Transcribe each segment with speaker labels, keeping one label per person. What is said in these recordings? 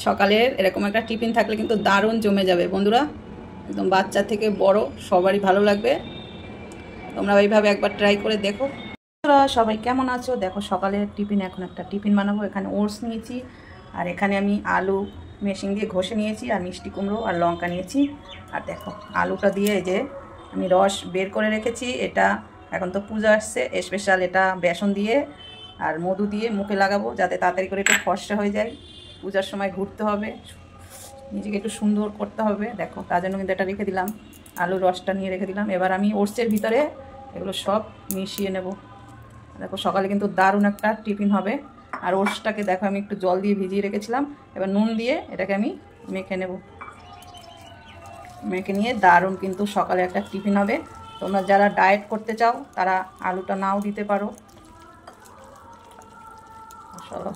Speaker 1: সকালের এরকম একটা টিফিন থাকলে কিন্তু দারুণ জমে যাবে বন্ধুরা, একদম বাচ্চা থেকে বড় সবারই ভালো লাগবে। তোমরা ওইভাবে একবার ট্রাই করে দেখো। বন্ধুরা সবাই কেমন আছো? দেখো সকালের টিফিন, এখন একটা টিফিন বানাবো। এখানে ওটস নিয়েছি, আর এখানে আমি আলু মেশিন দিয়ে ঘষে নিয়েছি, আর মিষ্টি কুমড়ো আর লঙ্কা নিয়েছি। আর দেখো আলুটা দিয়ে যে আমি রস বের করে রেখেছি, এটা এখন তো পূজা আসছে স্পেশাল, এটা বেসন দিয়ে আর মধু দিয়ে মুখে লাগাবো যাতে তাড়াতাড়ি করে একটু ফর্সা হয়ে যায়। পূজার সময় ঘুরতে হবে, নিজেকে একটু সুন্দর করতে হবে। দেখো তার জন্য কিন্তু এটা রেখে দিলাম, আলুর রসটা নিয়ে রেখে দিলাম। এবার আমি ওটসের ভিতরে এগুলো সব মিশিয়ে নেব। দেখো সকালে কিন্তু দারুণ একটা টিফিন হবে। আর ওটসটাকে দেখো আমি একটু জল দিয়ে ভিজিয়ে রেখেছিলাম, এবার নুন দিয়ে এটাকে আমি মেখে নেব। মেখে নিয়ে দারুণ কিন্তু সকালে একটা টিফিন হবে। তোমরা যারা ডায়েট করতে চাও তারা আলুটা নাও দিতে পারো। চলো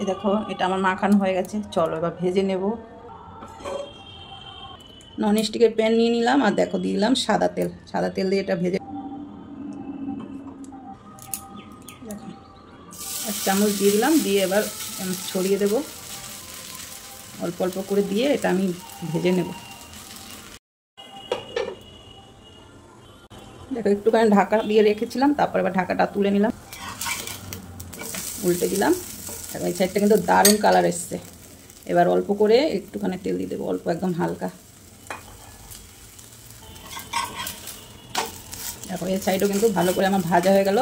Speaker 1: এই দেখো এটা আমার মাখানো হয়ে গেছে, চলো এবার ভেজে নেব। ননস্টিকের প্যান নিয়ে নিলাম, আর দেখো দিয়ে দিলাম সাদা তেল। সাদা তেল দিয়ে এটা ভেজে, এক চামচ দিয়ে দিলাম, দিয়ে এবার ছড়িয়ে দেব অল্প অল্প করে, দিয়ে এটা আমি ভেজে নেব। দেখো একটুখানি ঢাকা দিয়ে রেখেছিলাম, তারপর এবার ঢাকাটা তুলে নিলাম, উল্টে দিলাম। এখন এই সাইডটা কিন্তু দারুণ কালার এসছে। এবার অল্প করে একটুখানি তেল দিয়ে দেবো, অল্প একদম হালকা। দেখো এই সাইডও কিন্তু ভালো করে আমার ভাজা হয়ে গেল।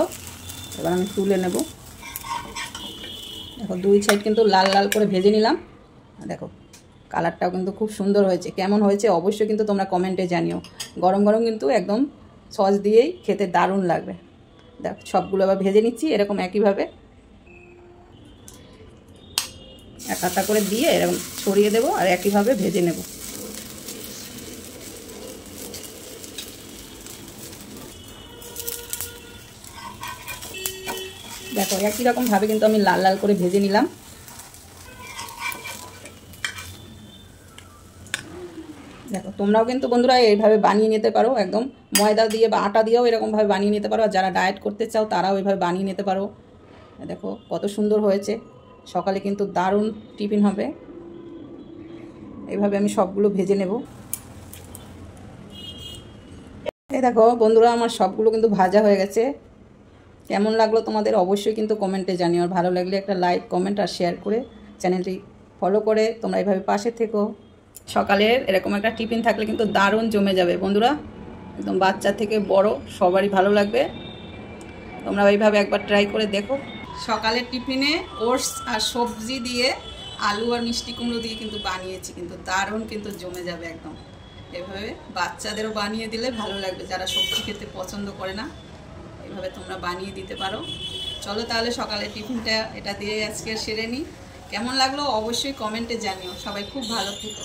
Speaker 1: এবার আমি তুলে নেব। দেখো দুই সাইড কিন্তু লাল লাল করে ভেজে নিলাম। দেখো কালারটাও কিন্তু খুব সুন্দর হয়েছে। কেমন হয়েছে অবশ্যই কিন্তু তোমরা কমেন্টে জানিও। গরম গরম কিন্তু একদম সস দিয়েই খেতে দারুণ লাগবে। দেখো সবগুলো আবার ভেজে নিচ্ছি এরকম একইভাবে, একটা করে দিয়ে এরকম ছড়িয়ে দেবো, আর একইভাবে ভেজে নেব। দেখো একই রকমভাবে কিন্তু আমি লাল লাল করে ভেজে নিলাম। দেখো তোমরাও কিন্তু বন্ধুরা এইভাবে বানিয়ে নিতে পারো, একদম ময়দা দিয়ে বা আটা দিয়েও এরকমভাবে বানিয়ে নিতে পারো। আর যারা ডায়েট করতে চাও তারাও এইভাবে বানিয়ে নিতে পারো। দেখো কত সুন্দর হয়েছে। সকালে কিন্তু দারুণ টিফিন হবে। এইভাবে আমি সবগুলো ভেজে নেব। এই দেখো বন্ধুরা আমার সবগুলো কিন্তু ভাজা হয়ে গেছে। কেমন লাগলো তোমাদের অবশ্যই কিন্তু কমেন্টে জানিও। আর ভালো লাগলে একটা লাইক, কমেন্ট আর শেয়ার করে চ্যানেলটি ফলো করে তোমরা এইভাবে পাশে থেকো। সকালের এরকম একটা টিফিন থাকলে কিন্তু দারুণ জমে যাবে বন্ধুরা, একদম বাচ্চা থেকে বড় সবারই ভালো লাগবে। তোমরা এইভাবে একবার ট্রাই করে দেখো। সকালের টিফিনে ওটস আর সবজি দিয়ে আলু আর মিষ্টি কুমড়ো দিয়ে কিন্তু বানিয়েছি, কিন্তু দারুণ কিন্তু জমে যাবে একদম। এভাবে বাচ্চাদেরও বানিয়ে দিলে ভালো লাগবে, যারা সবজি খেতে পছন্দ করে না। এইভাবে তোমরা বানিয়ে দিতে পারো। চলো তাহলে সকালের টিফিনটা এটা দিয়ে আজকে সেরে নিই। কেমন লাগলো অবশ্যই কমেন্টে জানিও। সবাই খুব ভালো থেকো।